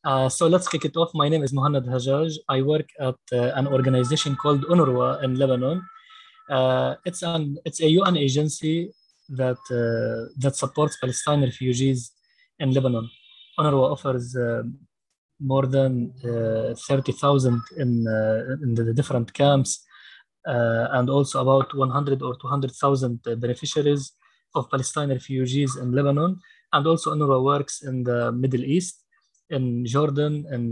So let's kick it off. My name is Mohannad Hajaj. I work at an organization called UNRWA in Lebanon. It's a UN agency that supports Palestinian refugees in Lebanon. UNRWA offers more than 30,000 in the different camps, and also about 100 or 200,000 beneficiaries of Palestinian refugees in Lebanon. And also UNRWA works in the Middle East, in Jordan, in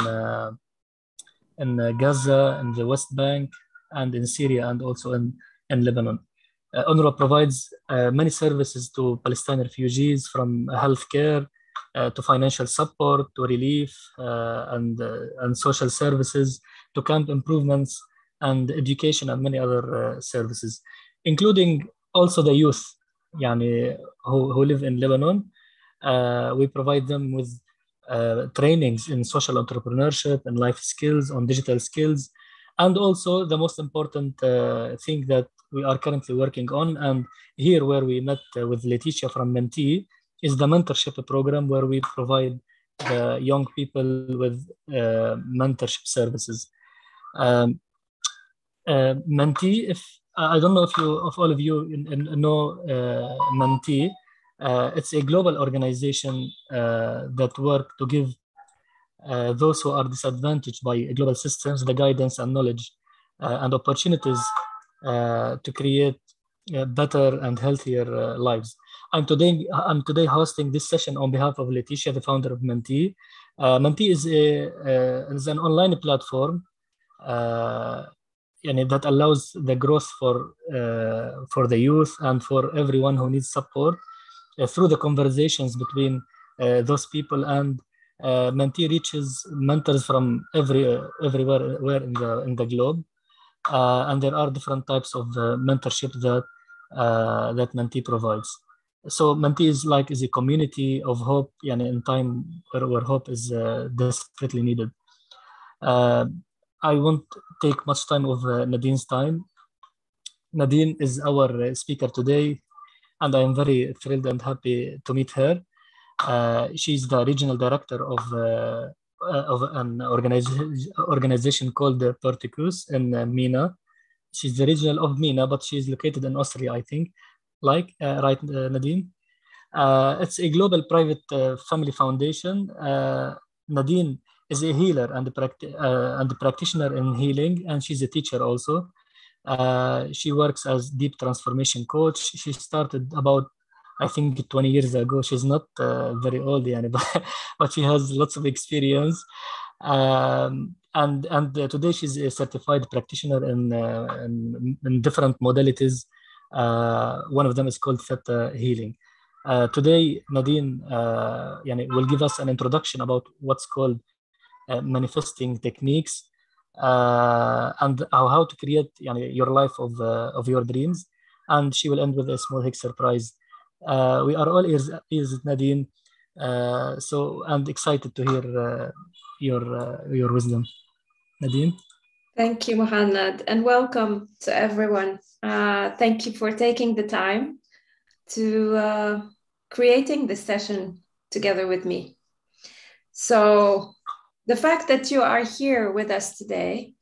Gaza, in the West Bank, and in Syria, and also in Lebanon. UNRWA provides many services to Palestinian refugees, from healthcare to financial support, to relief, and social services, to camp improvements and education, and many other services, including also the youth who live in Lebanon. We provide them with trainings in social entrepreneurship and life skills, on digital skills, and also the most important thing that we are currently working on, and here where we met with Leticia from MENTEE, is the mentorship program, where we provide the young people with mentorship services. MENTEE, if I don't know if all of you know MENTEE. It's a global organization that work to give those who are disadvantaged by global systems the guidance and knowledge and opportunities to create better and healthier lives. I'm today hosting this session on behalf of Leticia, the founder of MENTEE. MENTEE is an online platform that allows the growth for the youth and for everyone who needs support through the conversations between those people. And MENTEE reaches mentors from everywhere in the globe, and there are different types of mentorship that MENTEE provides. So MENTEE is a community of hope, in time where hope is desperately needed. I won't take much time of Nadine's time. Nadine is our speaker today, and I am very thrilled and happy to meet her. She's the regional director of an organization called Perticus in MENA. She's the regional of MENA, but she's located in Austria, I think. Right, Nadine? It's a global private family foundation. Nadine is a healer and a practitioner in healing, and she's a teacher also. She works as deep transformation coach. She started about, I think, 20 years ago. She's not very old, but she has lots of experience. And today she's a certified practitioner in different modalities. One of them is called Theta Healing. Today, Nadine will give us an introduction about what's called manifesting techniques, and how to create your life of your dreams. And she will end with a small Higgs surprise. We are all ears, Nadine. So I'm excited to hear your wisdom, Nadine. Thank you, Mohannad, and welcome to everyone. Thank you for taking the time to creating this session together with me. So the fact that you are here with us today,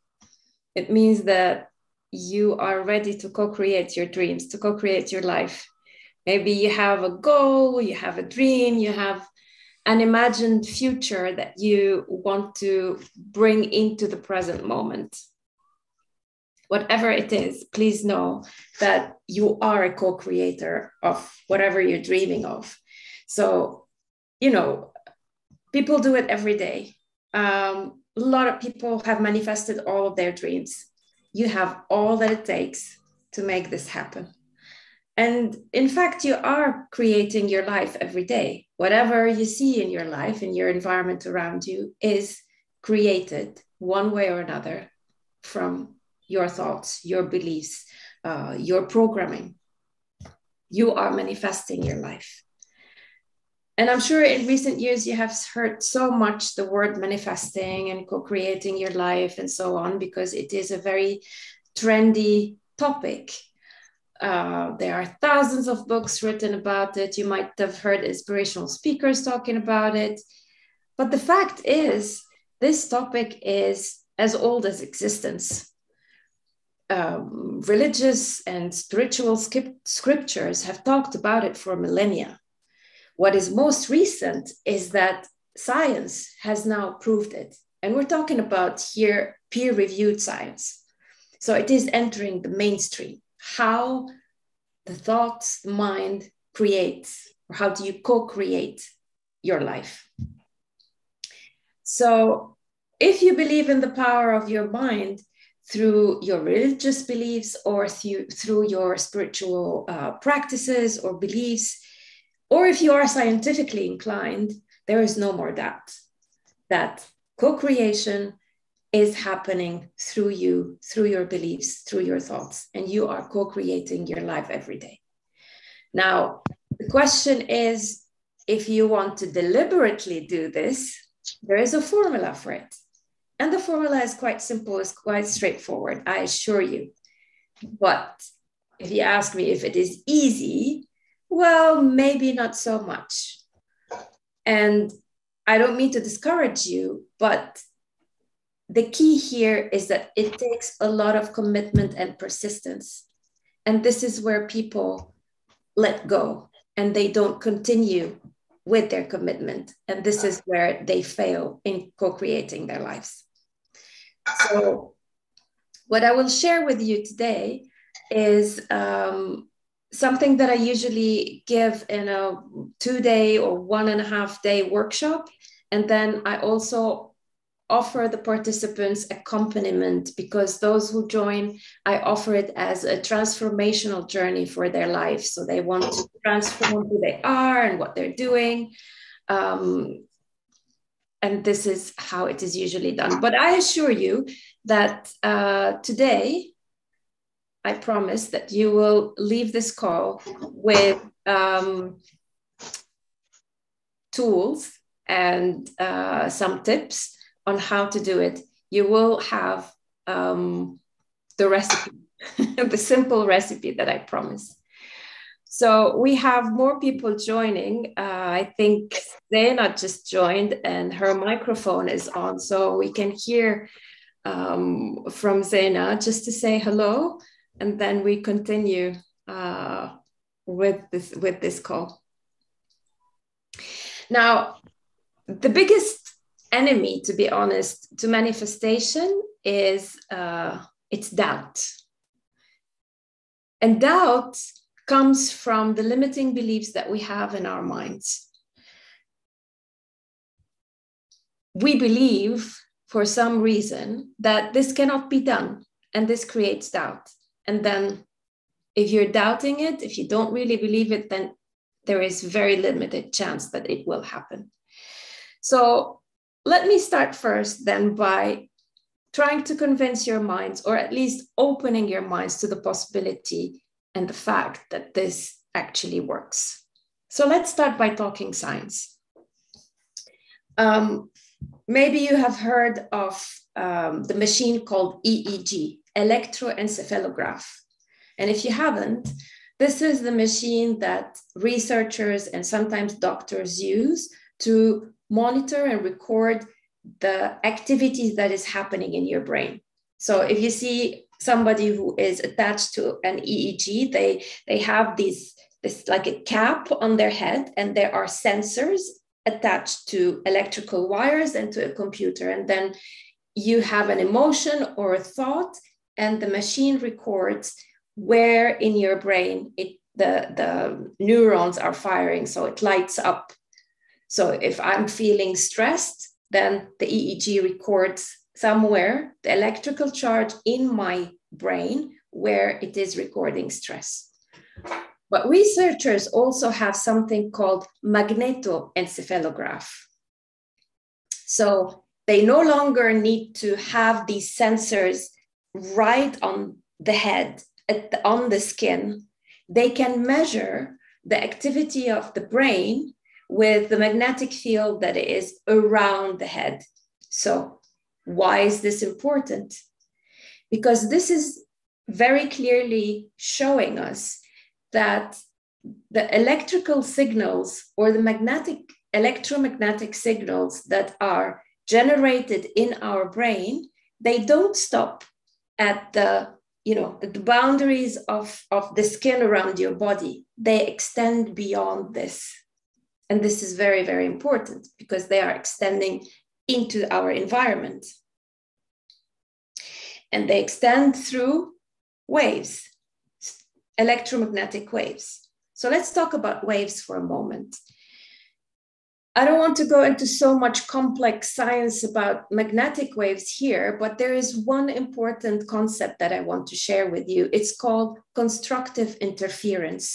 it means that you are ready to co-create your dreams, to co-create your life. Maybe you have a goal, you have a dream, you have an imagined future that you want to bring into the present moment. Whatever it is, please know that you are a co-creator of whatever you're dreaming of. So, people do it every day. A lot of people have manifested all of their dreams. You have all that it takes to make this happen. And in fact, you are creating your life every day. Whatever you see in your life, in your environment around you, is created one way or another from your thoughts, your beliefs, your programming. You are manifesting your life. And I'm sure in recent years, you have heard so much the word manifesting and co-creating your life and so on, because it is a very trendy topic. There are thousands of books written about it. You might have heard inspirational speakers talking about it. But the fact is, this topic is as old as existence. Religious and spiritual scriptures have talked about it for millennia. What is most recent is that science has now proved it. And we're talking about here peer-reviewed science. So it is entering the mainstream. How the thoughts, the mind creates, or how do you co-create your life? So if you believe in the power of your mind through your religious beliefs or through your spiritual practices or beliefs, or if you are scientifically inclined, there is no more doubt that co-creation is happening through you, through your beliefs, through your thoughts, and you are co-creating your life every day. Now, the question is, if you want to deliberately do this, there is a formula for it. And the formula is quite simple, it's quite straightforward, I assure you. But if you ask me if it is easy, well, maybe not so much. And I don't mean to discourage you, but the key here is that it takes a lot of commitment and persistence. And this is where people let go and they don't continue with their commitment. And this is where they fail in co-creating their lives. So what I will share with you today is something that I usually give in a 2-day or 1.5-day workshop. And then I also offer the participants accompaniment, because those who join, I offer it as a transformational journey for their life. So they want to transform who they are and what they're doing. And this is how it is usually done. But I assure you that today, I promise that you will leave this call with tools and some tips on how to do it. You will have the recipe, the simple recipe that I promise. So we have more people joining. I think Zaina just joined and her microphone is on, so we can hear from Zaina, just to say hello, and then we continue with this call. Now, the biggest enemy, to be honest, to manifestation is it's doubt. And doubt comes from the limiting beliefs that we have in our minds. We believe for some reason that this cannot be done, and this creates doubt. And then if you're doubting it, if you don't really believe it, then there is very limited chance that it will happen. So let me start first then by trying to convince your minds, or at least opening your minds to the possibility and the fact that this actually works. So let's start by talking science. Maybe you have heard of the machine called EEG, electroencephalograph. And if you haven't, this is the machine that researchers and sometimes doctors use to monitor and record the activities that is happening in your brain. So if you see somebody who is attached to an EEG, they have this like a cap on their head, and there are sensors attached to electrical wires and to a computer. And then you have an emotion or a thought, and the machine records where in your brain the neurons are firing. So it lights up. So if I'm feeling stressed, then the EEG records somewhere the electrical charge in my brain where it is recording stress. But researchers also have something called magnetoencephalograph. So they no longer need to have these sensors right on the head, on the skin. They can measure the activity of the brain with the magnetic field that is around the head. So why is this important? Because this is very clearly showing us that the electrical signals or the magnetic electromagnetic signals that are generated in our brain, they don't stop at the boundaries of the skin around your body. They extend beyond this. And this is very, very important because they are extending into our environment. And they extend through waves, electromagnetic waves. So let's talk about waves for a moment. I don't want to go into so much complex science about magnetic waves here, but there is one important concept that I want to share with you. It's called constructive interference.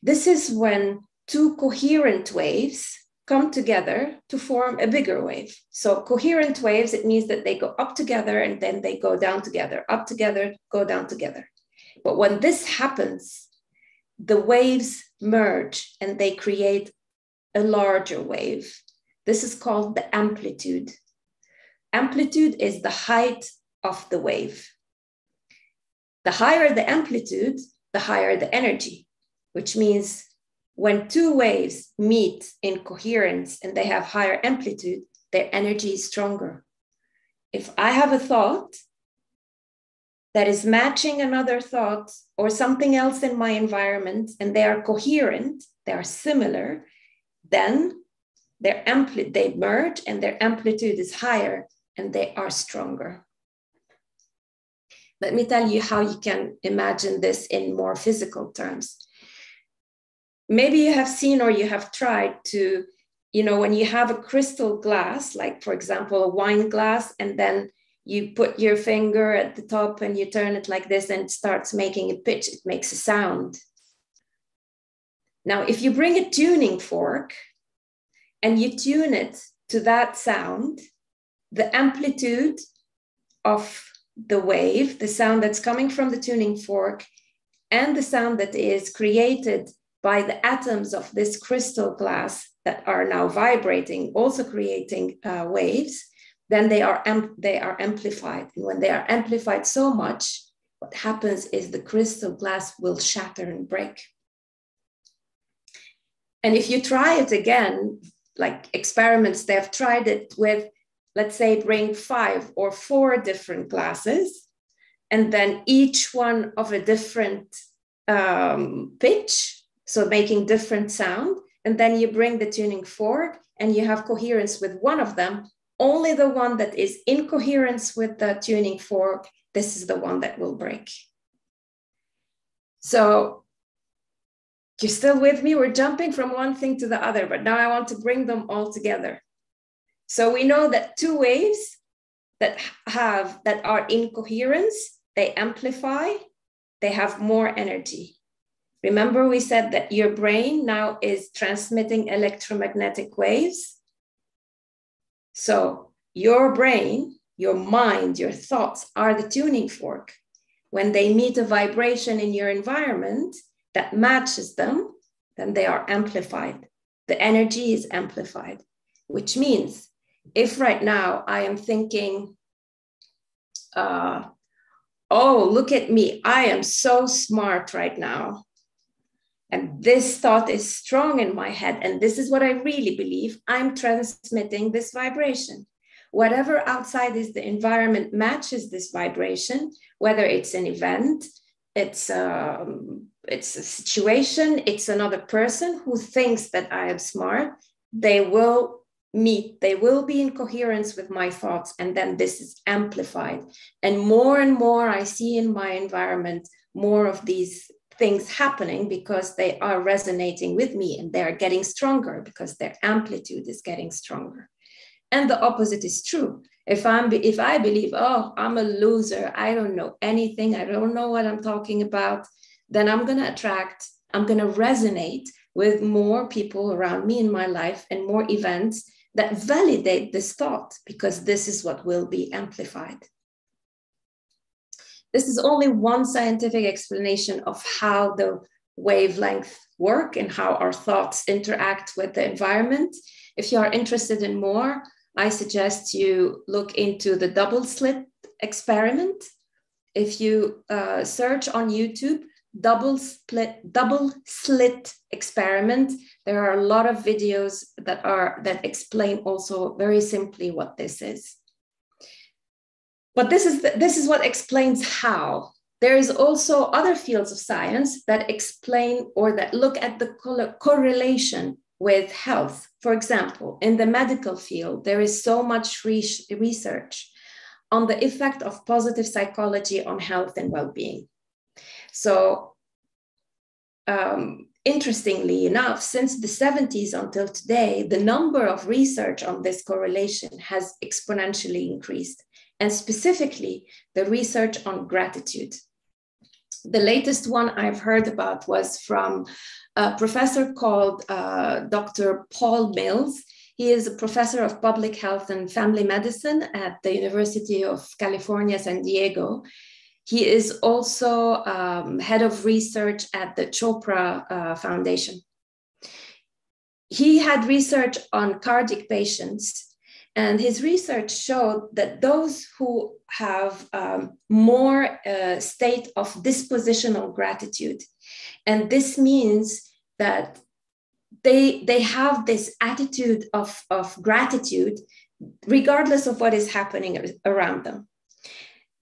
This is when two coherent waves come together to form a bigger wave. So coherent waves, it means that they go up together and then they go down together, up together, go down together. But when this happens, the waves merge and they create a larger wave. This is called the amplitude. Amplitude is the height of the wave. The higher the amplitude, the higher the energy, which means when two waves meet in coherence and they have higher amplitude, their energy is stronger. If I have a thought that is matching another thought or something else in my environment and they are coherent, they are similar, then they merge and their amplitude is higher and they are stronger. Let me tell you how you can imagine this in more physical terms. Maybe you have seen or you have tried to, when you have a crystal glass, like for example, a wine glass, and then you put your finger at the top and you turn it like this and it starts making a pitch, it makes a sound. Now, if you bring a tuning fork and you tune it to that sound, the amplitude of the wave, the sound that's coming from the tuning fork, and the sound that is created by the atoms of this crystal glass that are now vibrating, also creating waves, then they are amplified. And when they are amplified so much, what happens is the crystal glass will shatter and break. And if you try it again, like experiments, they have tried it with, let's say, bring 5 or 4 different glasses, and then each one of a different pitch, so making different sound. And then you bring the tuning fork and you have coherence with one of them. Only the one that is in coherence with the tuning fork, this is the one that will break. So you're still with me? We're jumping from one thing to the other, but now I want to bring them all together. So we know that two waves that are in coherence, they amplify, they have more energy. Remember we said that your brain now is transmitting electromagnetic waves. So your brain, your mind, your thoughts are the tuning fork. When they meet a vibration in your environment that matches them, then they are amplified. The energy is amplified, which means if right now I am thinking, oh, look at me, I am so smart right now. And this thought is strong in my head. And this is what I really believe. I'm transmitting this vibration. Whatever outside is the environment matches this vibration, whether it's an event, it's a situation, it's another person who thinks that I am smart, they will meet, they will be in coherence with my thoughts, and then this is amplified. And more I see in my environment, more of these things happening because they are resonating with me and they are getting stronger because their amplitude is getting stronger. And the opposite is true. If I believe, oh, I'm a loser, I don't know anything, I don't know what I'm talking about, then I'm going to resonate with more people around me in my life and more events that validate this thought, because this is what will be amplified. This is only one scientific explanation of how the wavelength work and how our thoughts interact with the environment. If you are interested in more, I suggest you look into the double slit experiment. If you search on YouTube, double slit experiment, There are a lot of videos that explain also very simply what this is. But this is what explains how. There is also other fields of science that explain or that look at the correlation with health. For example, in the medical field, there is so much research on the effect of positive psychology on health and well-being. So interestingly enough, since the 70s until today, the number of research on this correlation has exponentially increased, and specifically the research on gratitude. The latest one I've heard about was from a professor called Dr. Paul Mills. He is a professor of public health and family medicine at the University of California, San Diego. He is also head of research at the Chopra Foundation. He had research on cardiac patients, and his research showed that those who have more state of dispositional gratitude, and this means that they have this attitude of gratitude regardless of what is happening around them.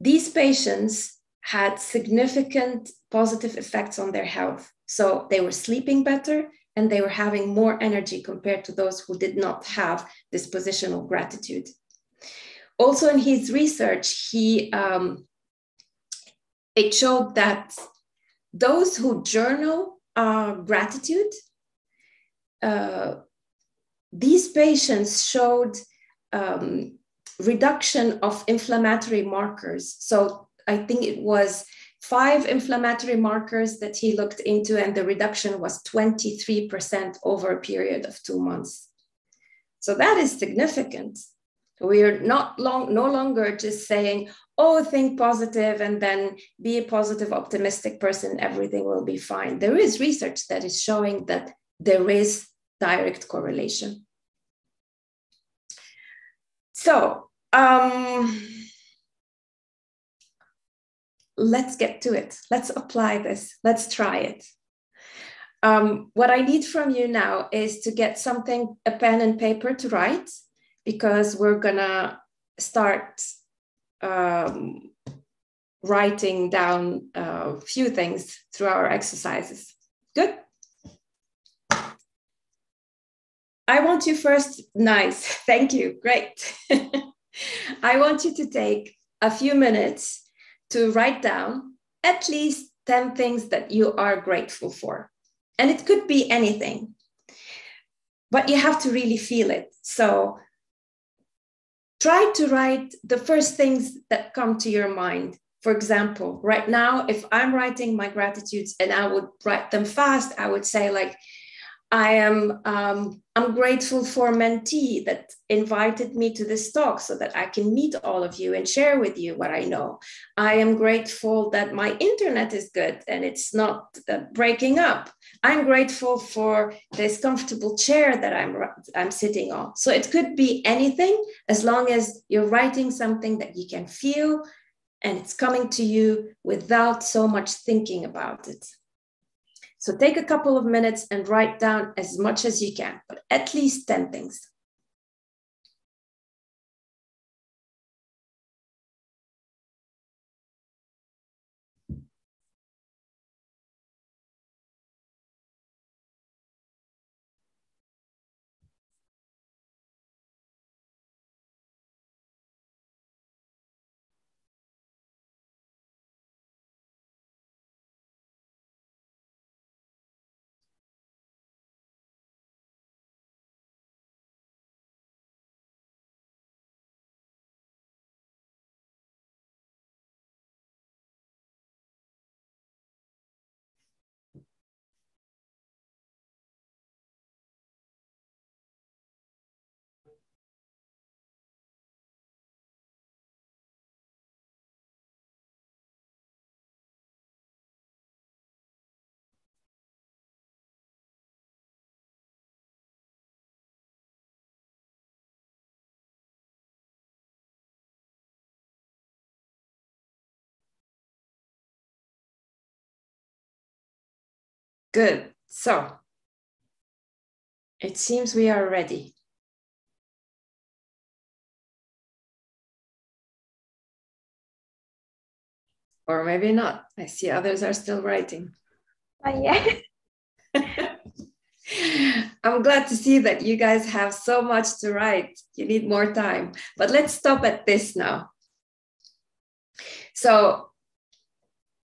These patients had significant positive effects on their health. So they were sleeping better and they were having more energy compared to those who did not have this positional gratitude. Also in his research, it showed that those who journal gratitude, these patients showed reduction of inflammatory markers. So I think it was 5 inflammatory markers that he looked into, and the reduction was 23% over a period of 2 months. So that is significant. We are no longer just saying, oh, think positive and then be a positive, optimistic person, everything will be fine. There is research that is showing that there is direct correlation. So let's get to it. Let's apply this. Let's try it. What I need from you now is to get something, a pen and paper to write, because we're gonna start writing down a few things through our exercises. Good? I want you first, nice, thank you, great. I want you to take a few minutes to write down at least 10 things that you are grateful for. And it could be anything, but you have to really feel it. So try to write the first things that come to your mind. For example, right now, if I'm writing my gratitudes and I would write them fast, I would say like, I'm grateful for MENTEE that invited me to this talk so that I can meet all of you and share with you what I know. I am grateful that my internet is good and it's not breaking up. I'm grateful for this comfortable chair that I'm sitting on. So it could be anything, as long as you're writing something that you can feel and it's coming to you without so much thinking about it. So take a couple of minutes and write down as much as you can, but at least 10 things. Good. So It seems we are ready. Or maybe not. I see others are still writing. Yeah. I'm glad to see that you guys have so much to write. You need more time. But let's stop at this now. So,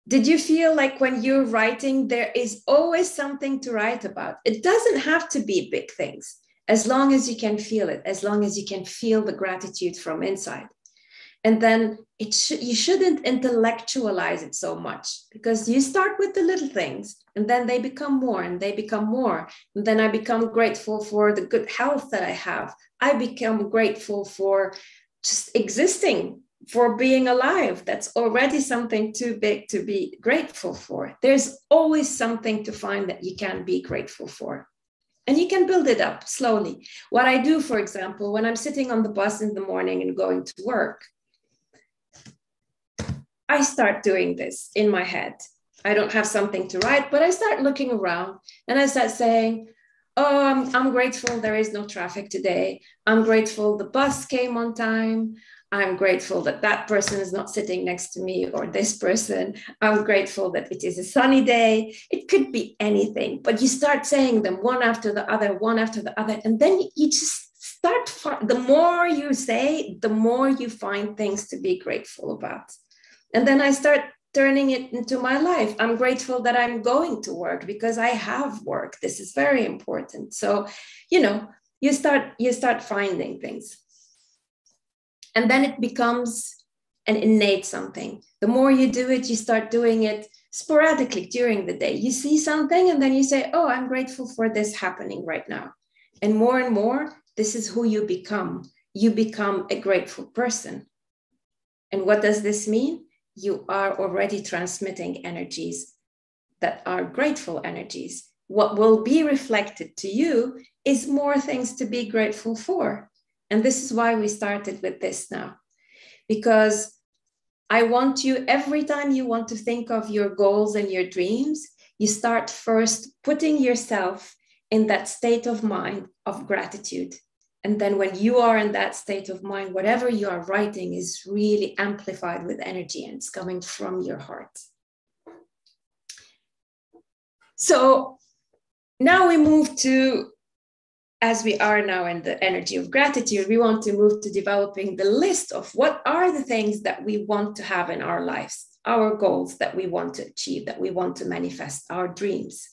did you feel like when you're writing, there is always something to write about? It doesn't have to be big things, as long as you can feel it, as long as you can feel the gratitude from inside. And then you shouldn't intellectualize it so much, because you start with the little things and then they become more and they become more. And then I become grateful for the good health that I have. I become grateful for just existing, for being alive. That's already something too big to be grateful for. There's always something to find that you can be grateful for. And you can build it up slowly. What I do, for example, when I'm sitting on the bus in the morning and going to work, I start doing this in my head. I don't have something to write, but I start looking around and I start saying, oh, I'm grateful there is no traffic today. I'm grateful the bus came on time. I'm grateful that that person is not sitting next to me, or this person. I'm grateful that it is a sunny day. It could be anything, but you start saying them one after the other, one after the other. And then you just start, the more you say, the more you find things to be grateful about. And then I start turning it into my life. I'm grateful that I'm going to work because I have work. This is very important. So, you start finding things. And then it becomes an innate something. The more you do it, you start doing it sporadically during the day. You see something and then you say, oh, I'm grateful for this happening right now. And more, this is who you become. You become a grateful person. And what does this mean? You are already transmitting energies that are grateful energies. What will be reflected to you is more things to be grateful for. And this is why we started with this now. Because I want you, every time you want to think of your goals and your dreams, you start first putting yourself in that state of mind of gratitude. And then when you are in that state of mind, whatever you are writing is really amplified with energy and it's coming from your heart. So now we move to, as we are now in the energy of gratitude, we want to move to developing the list of what are the things that we want to have in our lives, our goals that we want to achieve, that we want to manifest, our dreams.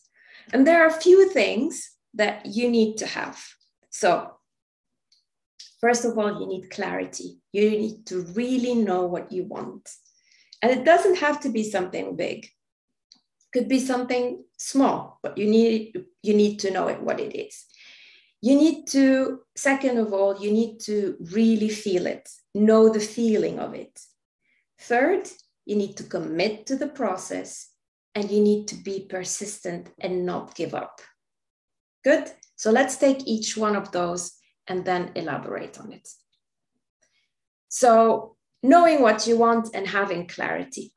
And there are a few things that you need to have. So, first of all, you need clarity. You need to really know what you want. And it doesn't have to be something big. It could be something small, but you need to know what it is. You need to, second of all, you need to really feel it, know the feeling of it. Third, you need to commit to the process and you need to be persistent and not give up. Good? So let's take each one of those and then elaborate on it. So knowing what you want and having clarity.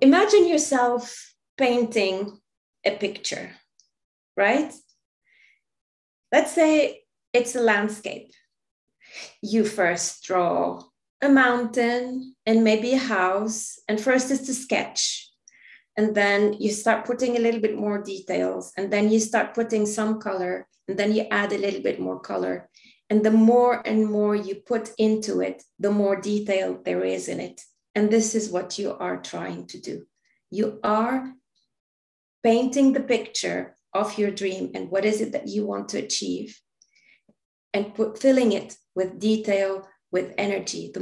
Imagine yourself painting a picture, right? Let's say it's a landscape. You first draw a mountain and maybe a house, and first it's a sketch. And then you start putting a little bit more details, and then you start putting some color, and then you add a little bit more color. And the more and more you put into it, the more detail there is in it. And this is what you are trying to do. You are painting the picture of your dream and what is it that you want to achieve, and filling it with detail, with energy. The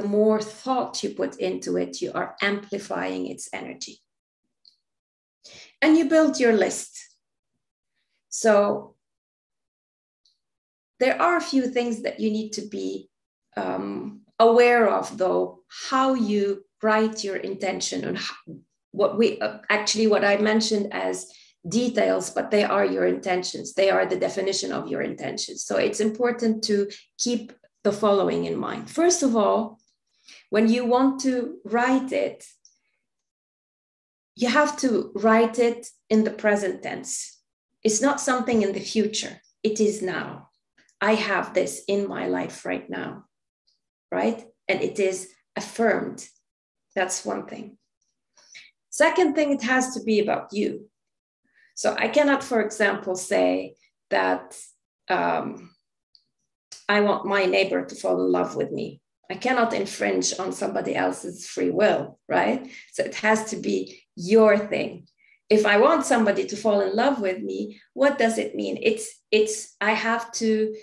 more thought you put into it, you are amplifying its energy. And you build your list. So there are a few things that you need to be aware of, though, how you write your intention and what I mentioned as details, but they are your intentions. They are the definition of your intentions. So it's important to keep the following in mind. First of all, when you want to write it, you have to write it in the present tense. It's not something in the future. It is now. I have this in my life right now, right? And it is affirmed. That's one thing. Second thing, it has to be about you. So I cannot, for example, say that I want my neighbor to fall in love with me. I cannot infringe on somebody else's free will, right? So it has to be your thing. If I want somebody to fall in love with me, what does it mean? I have to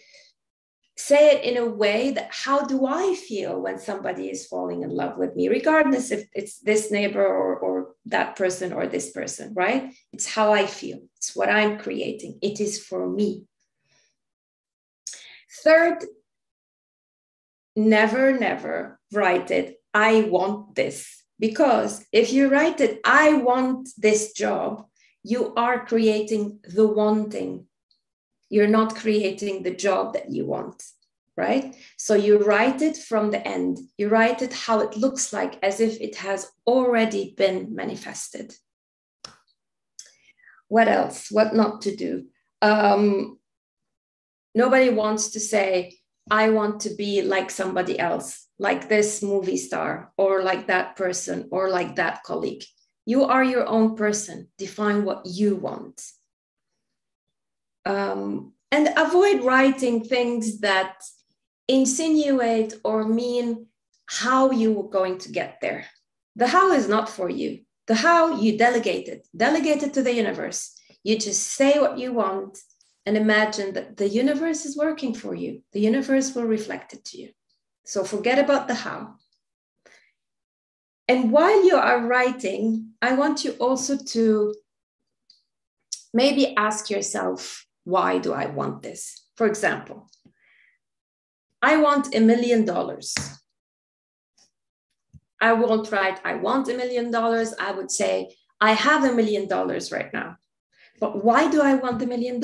say it in a way that, how do I feel when somebody is falling in love with me, regardless if it's this neighbor or that person or this person, right? It's how I feel. It's what I'm creating. It is for me. Third, never write it, I want this. Because if you write it, I want this job, you are creating the wanting. You're not creating the job that you want, right? So you write it from the end. You write it how it looks like, as if it has already been manifested. What else? What not to do? Nobody wants to say, I want to be like somebody else, like this movie star, or like that person, or like that colleague. You are your own person. Define what you want. And avoid writing things that insinuate or mean how you are going to get there. The how is not for you. The how, you delegate it. Delegate it to the universe. You just say what you want and imagine that the universe is working for you. The universe will reflect it to you. So forget about the how. And while you are writing, I want you also to maybe ask yourself, why do I want this? For example, I want $1 million. I won't write, I want $1 million. I would say, I have $1 million right now. But why do I want $1 million?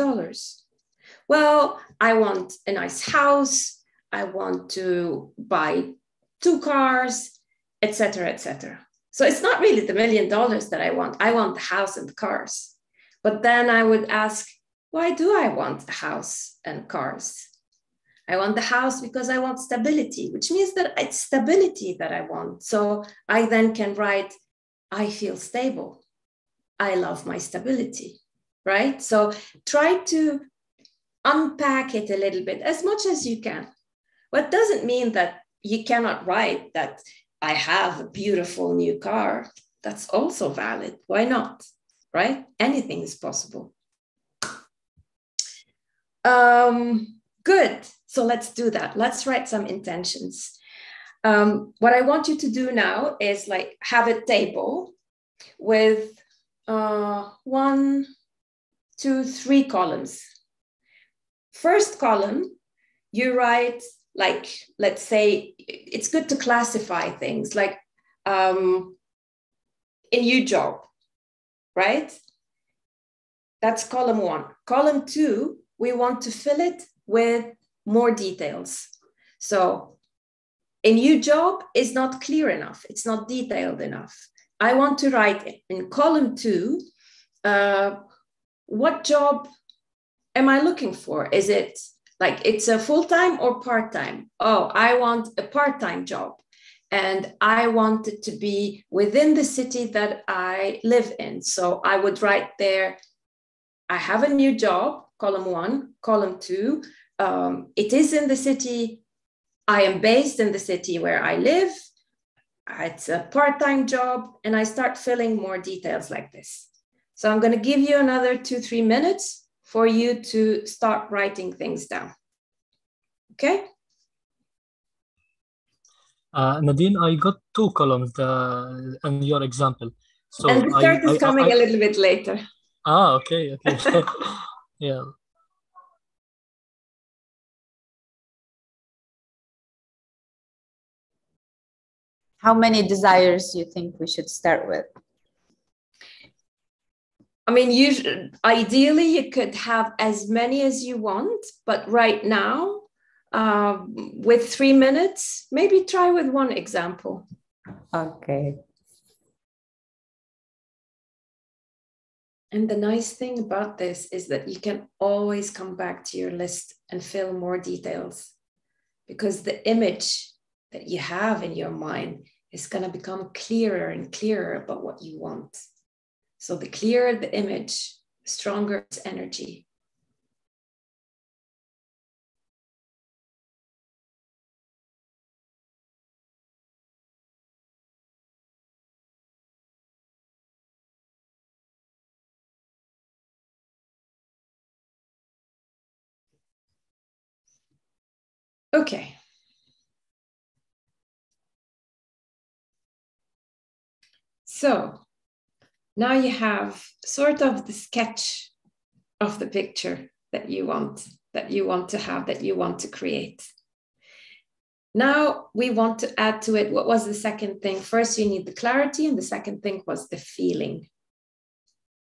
Well, I want a nice house. I want to buy 2 cars, etc., etc. So it's not really the $1 million that I want. I want the house and the cars. But then I would ask, why do I want a house and cars? I want the house because I want stability, which means that it's stability that I want. So I then can write, I feel stable. I love my stability, right? So try to unpack it a little bit as much as you can. But doesn't mean that you cannot write that I have a beautiful new car. That's also valid. Why not, right? Anything is possible. Good. So let's do that. Let's write some intentions. What I want you to do now is like have a table with 1, 2, 3 columns. First column, you write like, let's say, it's good to classify things like a new job, right? That's column 1. Column 2, we want to fill it with more details. So a new job is not clear enough. It's not detailed enough. I want to write in column 2, what job am I looking for? Is it like it's a full-time or part-time? Oh, I want a part-time job. And I want it to be within the city that I live in. So I would write there, I have a new job, column 1, column 2. It is in the city. I am based in the city where I live. It's a part-time job. And I start filling more details like this. So I'm going to give you another 2-3 minutes for you to start writing things down. Okay? Nadine, I got 2 columns in your example. So and the third is coming a little bit later. Okay. Yeah. How many desires do you think we should start with? I mean, ideally, you could have as many as you want, but right now, with 3 minutes, maybe try with 1 example. Okay. And the nice thing about this is that you can always come back to your list and fill more details, because the image that you have in your mind is going to become clearer and clearer about what you want. So the clearer the image, the stronger its energy. Okay. So now you have sort of the sketch of the picture that you want to have, that you want to create. Now we want to add to it, what was the second thing? First, you need the clarity, and the second thing was the feeling.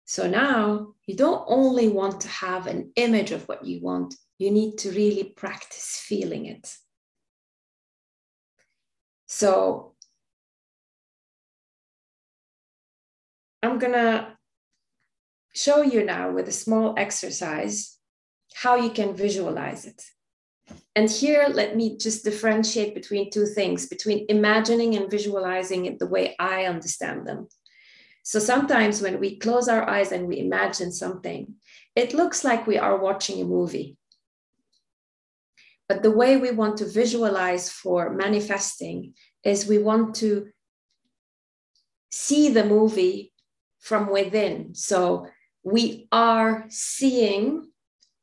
So now you don't only want to have an image of what you want, you need to really practice feeling it. So I'm gonna show you now with a small exercise how you can visualize it. And here, let me just differentiate between two things, between imagining and visualizing it the way I understand them. So sometimes when we close our eyes and we imagine something, it looks like we are watching a movie. But the way we want to visualize for manifesting is we want to see the movie from within. So we are seeing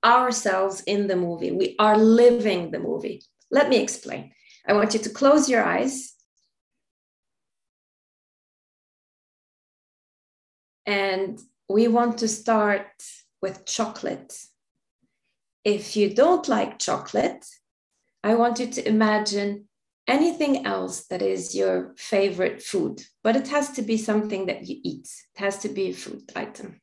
ourselves in the movie. We are living the movie. Let me explain. I want you to close your eyes. And we want to start with chocolate. If you don't like chocolate, I want you to imagine anything else that is your favorite food, but it has to be something that you eat. It has to be a food item.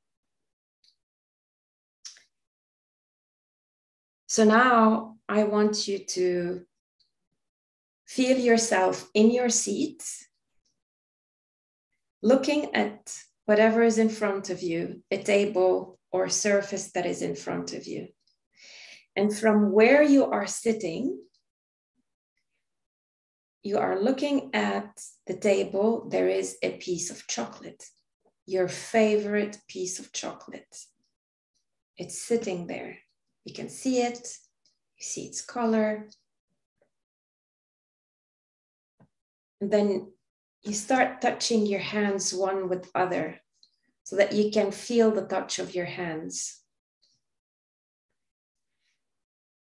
So now I want you to feel yourself in your seat, looking at whatever is in front of you, a table or surface that is in front of you. And from where you are sitting, you are looking at the table, there is a piece of chocolate, your favorite piece of chocolate. It's sitting there. You can see it, you see its color. And then you start touching your hands one with other so that you can feel the touch of your hands.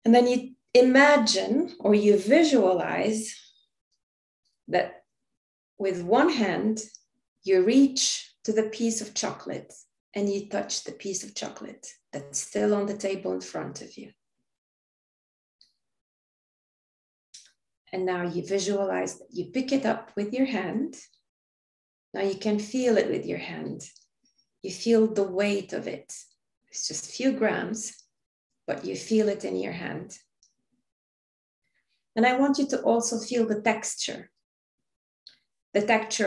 And then you imagine or you visualize that with one hand, you reach to the piece of chocolate and you touch the piece of chocolate that's still on the table in front of you. And now you visualize that you pick it up with your hand. Now you can feel it with your hand. You feel the weight of it. It's just a few grams, but you feel it in your hand. And I want you to also feel the texture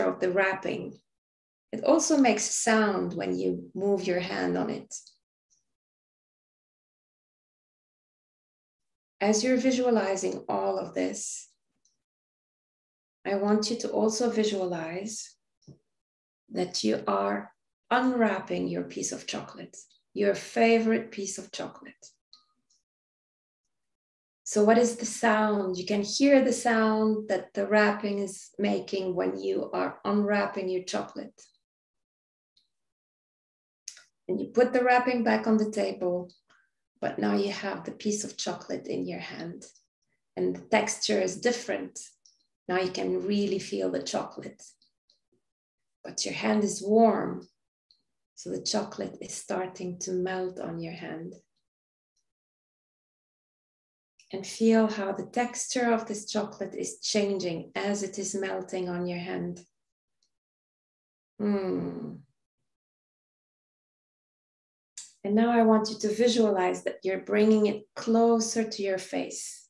of the wrapping. It also makes sound when you move your hand on it. As you're visualizing all of this, I want you to also visualize that you are unwrapping your piece of chocolate, your favorite piece of chocolate. So what is the sound? You can hear the sound that the wrapping is making when you are unwrapping your chocolate. And you put the wrapping back on the table, but now you have the piece of chocolate in your hand and the texture is different. Now you can really feel the chocolate, but your hand is warm. So the chocolate is starting to melt on your hand. And feel how the texture of this chocolate is changing as it is melting on your hand. And now I want you to visualize that you're bringing it closer to your face,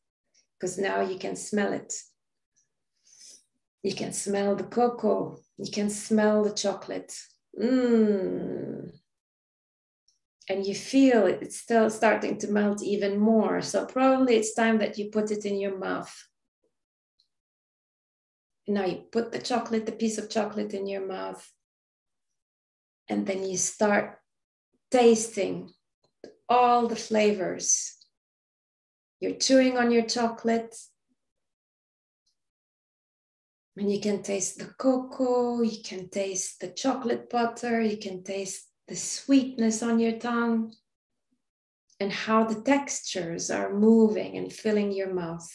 because now you can smell it. You can smell the cocoa. You can smell the chocolate. and you feel it's still starting to melt even more. So probably it's time that you put it in your mouth. Now you put the piece of chocolate in your mouth, and then you start tasting all the flavors. You're chewing on your chocolate, and you can taste the cocoa, you can taste the chocolate butter, you can taste the sweetness on your tongue, and how the textures are moving and filling your mouth.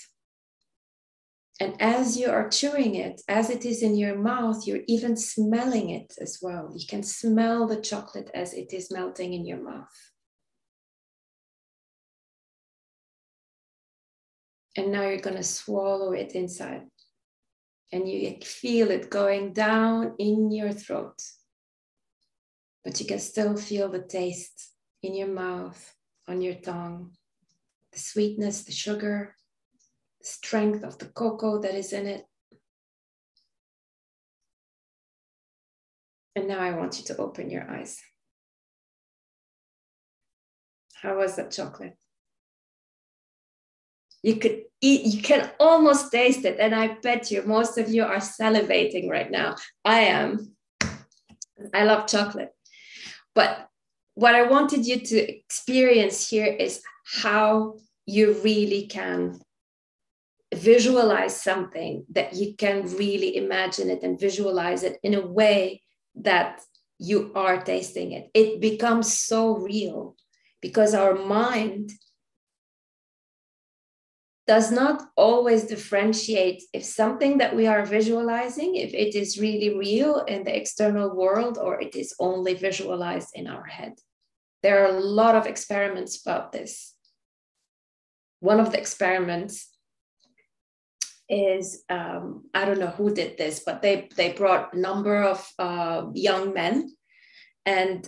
And as you are chewing it, as it is in your mouth, you're even smelling it as well. You can smell the chocolate as it is melting in your mouth. And now you're going to swallow it inside. And you feel it going down in your throat. But you can still feel the taste in your mouth, on your tongue, the sweetness, the sugar, the strength of the cocoa that is in it. And now I want you to open your eyes. How was that chocolate? You could eat, you can almost taste it. And I bet you most of you are salivating right now. I am. I love chocolate. But what I wanted you to experience here is how you really can visualize something, that you can really imagine it and visualize it in a way that you are tasting it. It becomes so real because our mind does not always differentiate if something that we are visualizing, if it is really real in the external world or it is only visualized in our head. There are a lot of experiments about this. One of the experiments is, I don't know who did this, but they brought a number of young men, and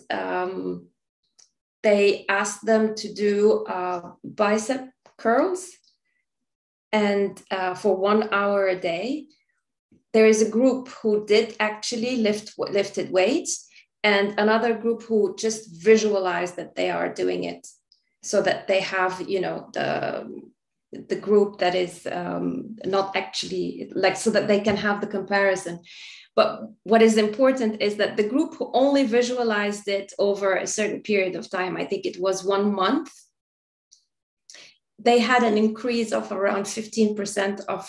they asked them to do bicep curls. And for 1 hour a day, there is a group who did actually lifted weights, and another group who just visualized that they are doing it, so that they have, you know, the group that is not actually like, so that they can have the comparison. But what is important is that the group who only visualized it over a certain period of time, I think it was 1 month, they had an increase of around 15% of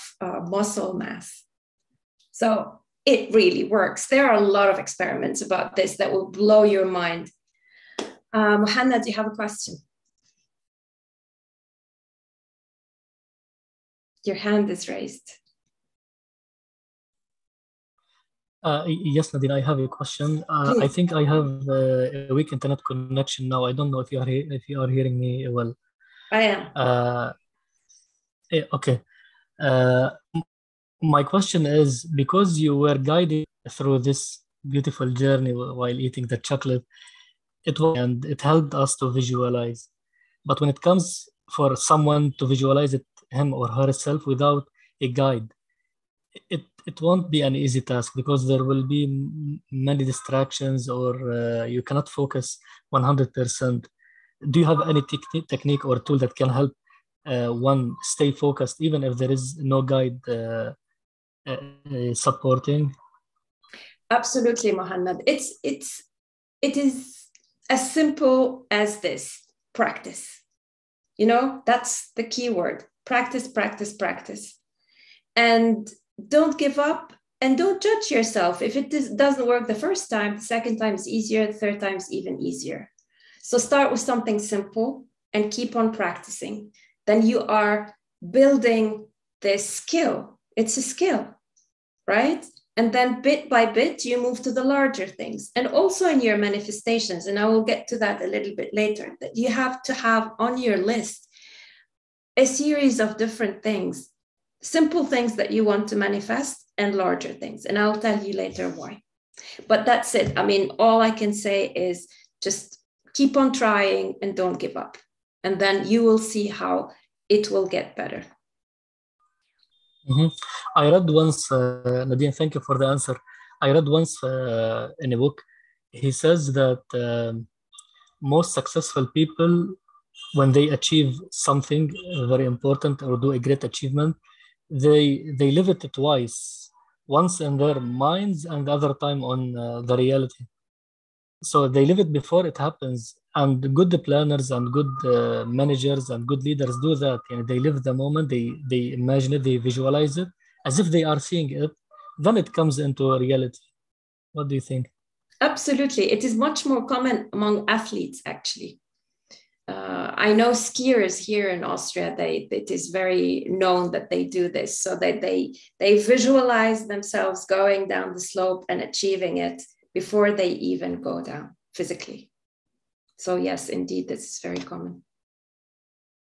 muscle mass. So it really works. There are a lot of experiments about this that will blow your mind. Mohannad, do you have a question? Your hand is raised. Yes, Nadine, I have a question. I think I have a weak internet connection now. I don't know if you are hearing me well. I am. Okay. My question is, because you were guided through this beautiful journey while eating the chocolate, it helped us to visualize. But when it comes for someone to visualize it, him or herself, without a guide, it won't be an easy task, because there will be many distractions, or you cannot focus 100%. Do you have any technique or tool that can help one stay focused, even if there is no guide supporting? Absolutely, Mohannad. It is as simple as this: practice. You know, that's the key word: practice, practice, practice. And don't give up, and don't judge yourself. If it doesn't work the first time, the second time is easier, the third time is even easier. So start with something simple and keep on practicing. Then you are building this skill. It's a skill, right? And then bit by bit, you move to the larger things. And also in your manifestations, and I will get to that a little bit later, that you have to have on your list a series of different things, simple things that you want to manifest, and larger things. And I'll tell you later why. But that's it. I mean, all I can say is just keep on trying and don't give up. And then you will see how it will get better. Mm-hmm. I read once, Nadine, thank you for the answer. I read once in a book, he says that most successful people, when they achieve something very important or do a great achievement, they live it twice, once in their minds and the other time on the reality. So they live it before it happens. And good planners and good managers and good leaders do that. They live the moment, they imagine it, they visualize it as if they are seeing it. Then it comes into a reality. What do you think? Absolutely. It is much more common among athletes, actually. I know skiers here in Austria, it is very known that they do this, so that they visualize themselves going down the slope and achieving it before they even go down physically. So yes, indeed, this is very common.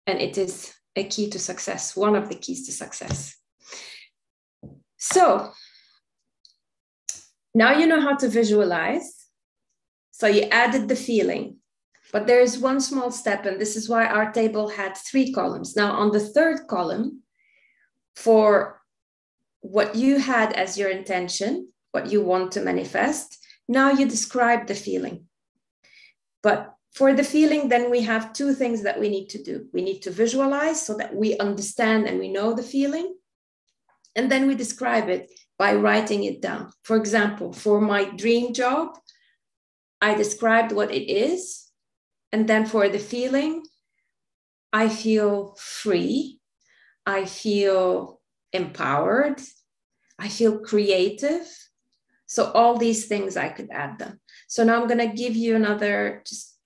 And it is a key to success, one of the keys to success. So now you know how to visualize. So you added the feeling. But there is one small step, and this is why our table had 3 columns. Now, on the 3rd column, for what you had as your intention, what you want to manifest, now you describe the feeling. But for the feeling, then we have 2 things that we need to do. We need to visualize so that we understand and we know the feeling. And then we describe it by writing it down. For example, for my dream job, I described what it is. And then for the feeling, I feel free, I feel empowered, I feel creative. So all these things, I could add them. So now I'm going to give you another just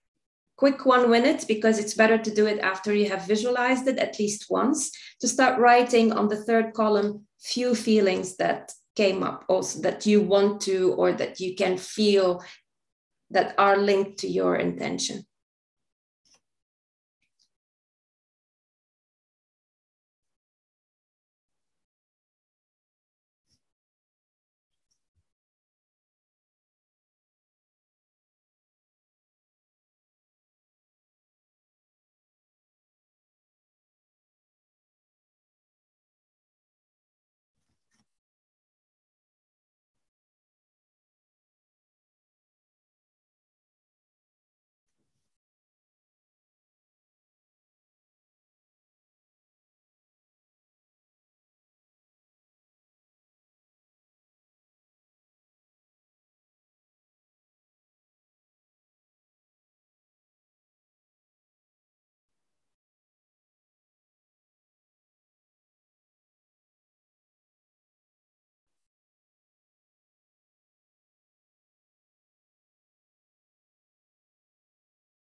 quick 1 minute, because it's better to do it after you have visualized it at least once, to start writing on the 3rd column few feelings that came up also that you want to, or that you can feel that are linked to your intention.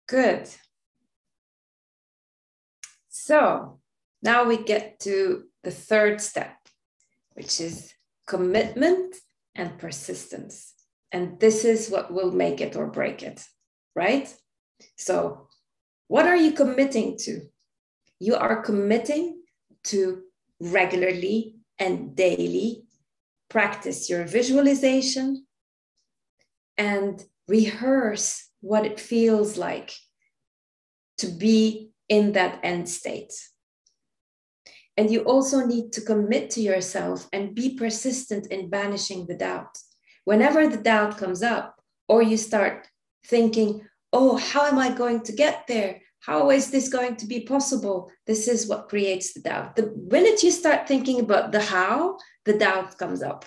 Good. So now we get to the 3rd step, which is commitment and persistence. And this is what will make it or break it, right? So what are you committing to? You are committing to regularly and daily practice your visualization and rehearse what it feels like to be in that end state. And you also need to commit to yourself and be persistent in banishing the doubt. Whenever the doubt comes up, or you start thinking, oh, how am I going to get there? How is this going to be possible? This is what creates the doubt. The minute you start thinking about the how, the doubt comes up.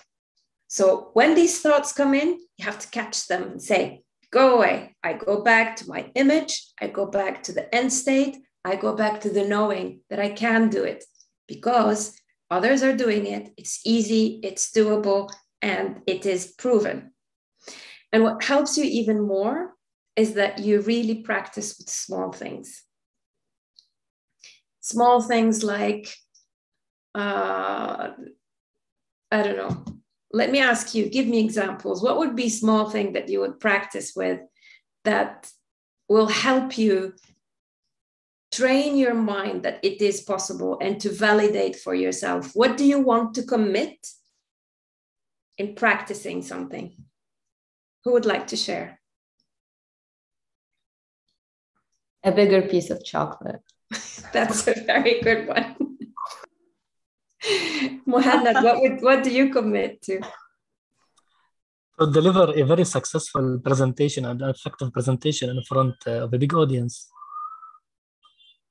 So when these thoughts come in, you have to catch them and say, go away. I go back to my image. I go back to the end state. I go back to the knowing that I can do it because others are doing it. It's easy, it's doable, and it is proven. And what helps you even more is that you really practice with small things. Small things like, I don't know. Let me ask you, give me examples. What would be small thing that you would practice with that will help you train your mind that it is possible and to validate for yourself? What do you want to commit in practicing something? Who would like to share? A bigger piece of chocolate. That's a very good one. Mohannad, what do you commit to? To deliver a very successful presentation and effective presentation in front of a big audience.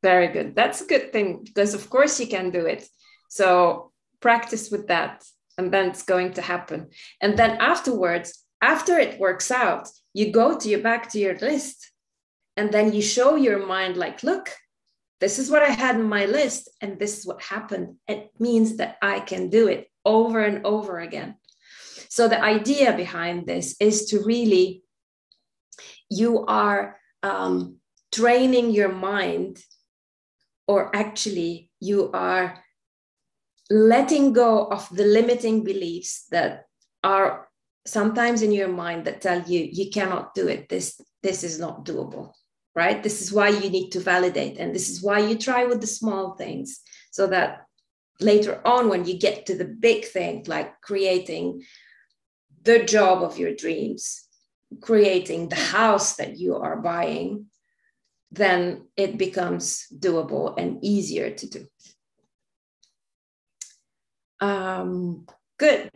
Very good. That's a good thing, because of course you can do it. So practice with that, and then it's going to happen. And then afterwards, after it works out, you go back to your list, and then you show your mind like, look, this is what I had in my list, and this is what happened. It means that I can do it over and over again. So the idea behind this is to really, you are training your mind, or actually you are letting go of the limiting beliefs that are sometimes in your mind that tell you, you cannot do it. This is not doable, right? This is why you need to validate. And this is why you try with the small things, so that later on, when you get to the big thing, like creating the job of your dreams, creating the house that you are buying, then it becomes doable and easier to do. Good.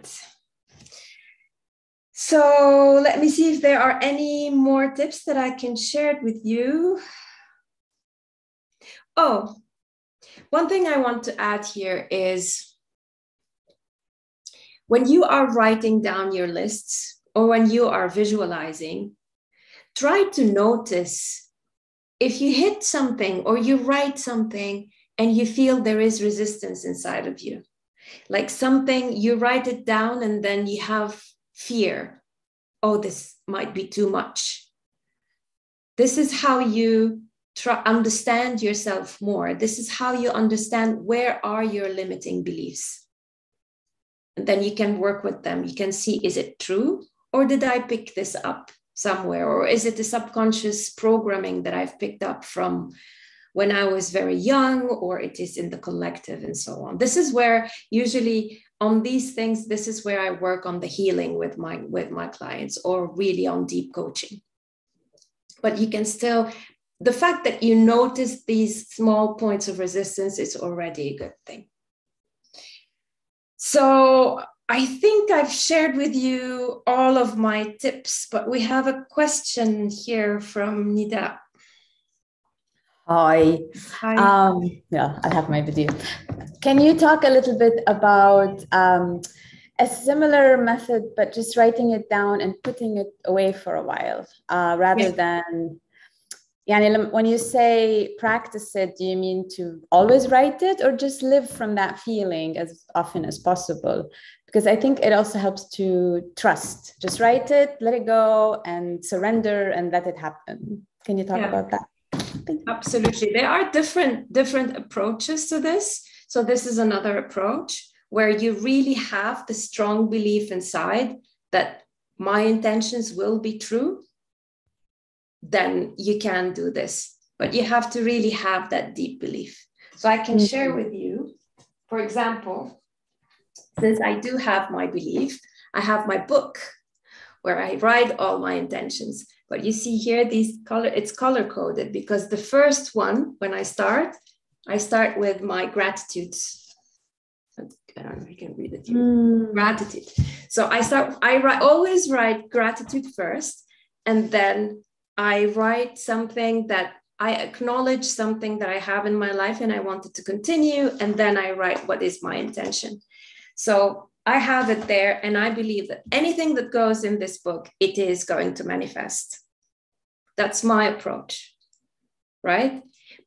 So let me see if there are any more tips that I can share with you. Oh, one thing I want to add here is, when you are writing down your lists, or when you are visualizing, try to notice if you hit something or you write something and you feel there is resistance inside of you. Like something, you write it down and then you have fear. Oh, this might be too much. This is how you understand yourself more. This is how you understand where are your limiting beliefs. And then you can work with them. You can see, is it true? Or did I pick this up somewhere? Or is it a subconscious programming that I've picked up from when I was very young, or it is in the collective, and so on. This is where usually on these things, this is where I work on the healing with my clients, or really on deep coaching. But you can still, the fact that you notice these small points of resistance is already a good thing. So I think I've shared with you all of my tips, but we have a question here from Nida. Hi. Yeah, I have my video. Can you talk a little bit about a similar method, but just writing it down and putting it away for a while, rather than, when you say practice it, do you mean to always write it, or just live from that feeling as often as possible? Because I think it also helps to trust. Just write it, let it go, and surrender and let it happen. Can you talk about that? Absolutely. There are different approaches to this. So this is another approach where you really have the strong belief inside that my intentions will be true. Then you can do this, but you have to really have that deep belief. So I can share with you, for example, since I do have my belief, I have my book where I write all my intentions. But you see here, it's color coded, because the first one, when I start with my gratitudes. I don't know if you can read it here. Gratitude. So I always write gratitude first, and then I write something that I acknowledge, something that I have in my life and I want it to continue. And then I write what is my intention. So I have it there, and I believe that anything that goes in this book, it is going to manifest. That's my approach, right?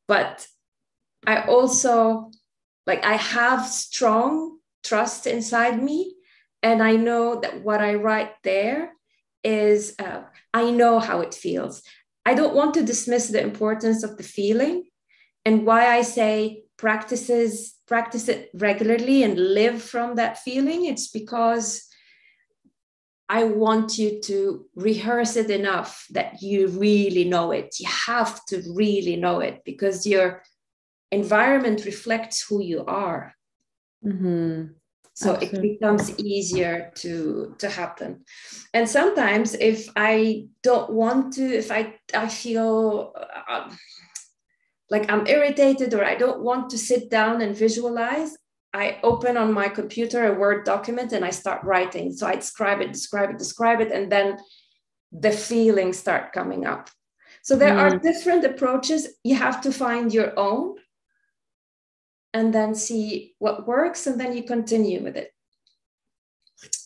But I also, I have strong trust inside me, and I know that what I write there is, I know how it feels. I don't want to dismiss the importance of the feeling, and why I say practice it regularly and live from that feeling. It's because I want you to rehearse it enough that you really know it. You have to really know it, because your environment reflects who you are. Mm-hmm. So Absolutely. It becomes easier to happen. And sometimes if I don't want to, if I feel like I'm irritated, or I don't want to sit down and visualize, I open on my computer a Word document and I start writing. So I describe it, and then the feelings start coming up. So there are different approaches. You have to find your own and then see what works, and then you continue with it.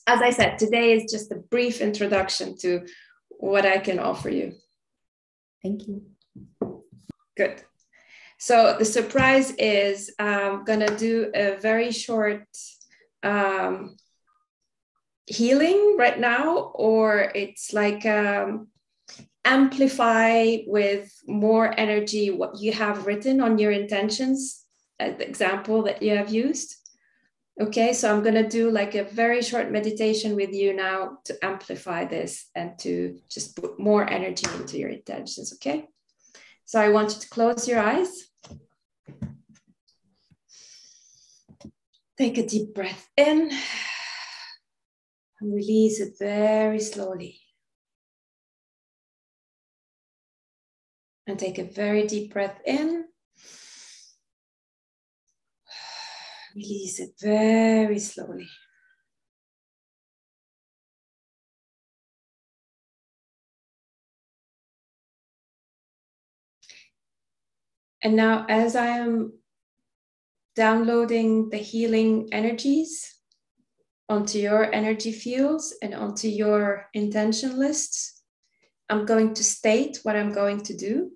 As I said, today is just a brief introduction to what I can offer you. Thank you. Good. So the surprise is I'm gonna do a very short healing right now, or it's like amplify with more energy what you have written on your intentions, as the example that you have used. Okay, so I'm gonna do like a very short meditation with you now to amplify this and to just put more energy into your intentions, okay? So I want you to close your eyes. Take a deep breath in and release it very slowly. And take a very deep breath in. Release it very slowly. And now, as I am downloading the healing energies onto your energy fields and onto your intention lists, I'm going to state what I'm going to do.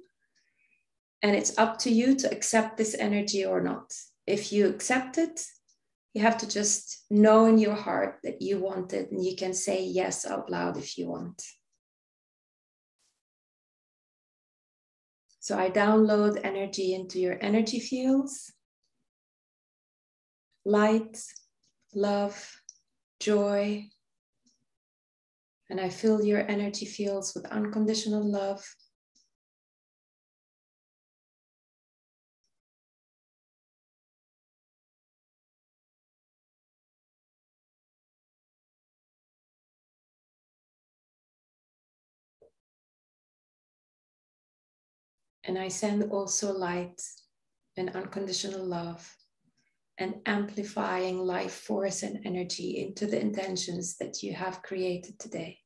And it's up to you to accept this energy or not. If you accept it, you have to just know in your heart that you want it, and you can say yes out loud if you want. So I download energy into your energy fields. Light, love, joy. And I fill your energy fields with unconditional love. And I send also light and unconditional love and amplifying life force and energy into the intentions that you have created today.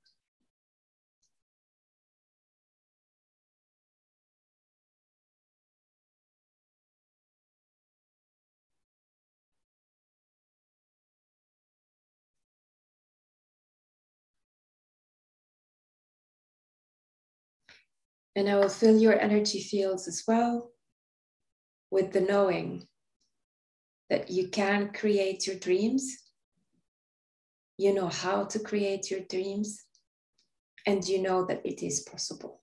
And I will fill your energy fields as well with the knowing that you can create your dreams. You know how to create your dreams, and you know that it is possible.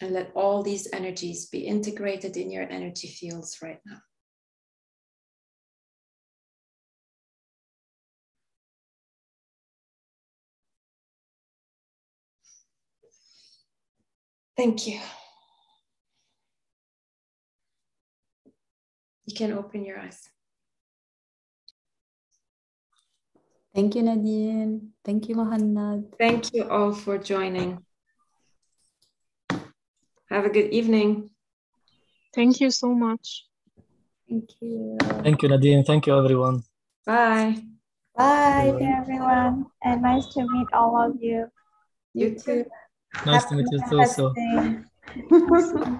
And let all these energies be integrated in your energy fields right now. Thank you. You can open your eyes. Thank you, Nadine. Thank you, Mohannad. Thank you all for joining. Have a good evening. Thank you so much. Thank you. Thank you, Nadine. Thank you, everyone. Bye. Bye. Thank you, everyone. And nice to meet all of you. You too. Nice to meet you too. So. Happy Valentine's Day.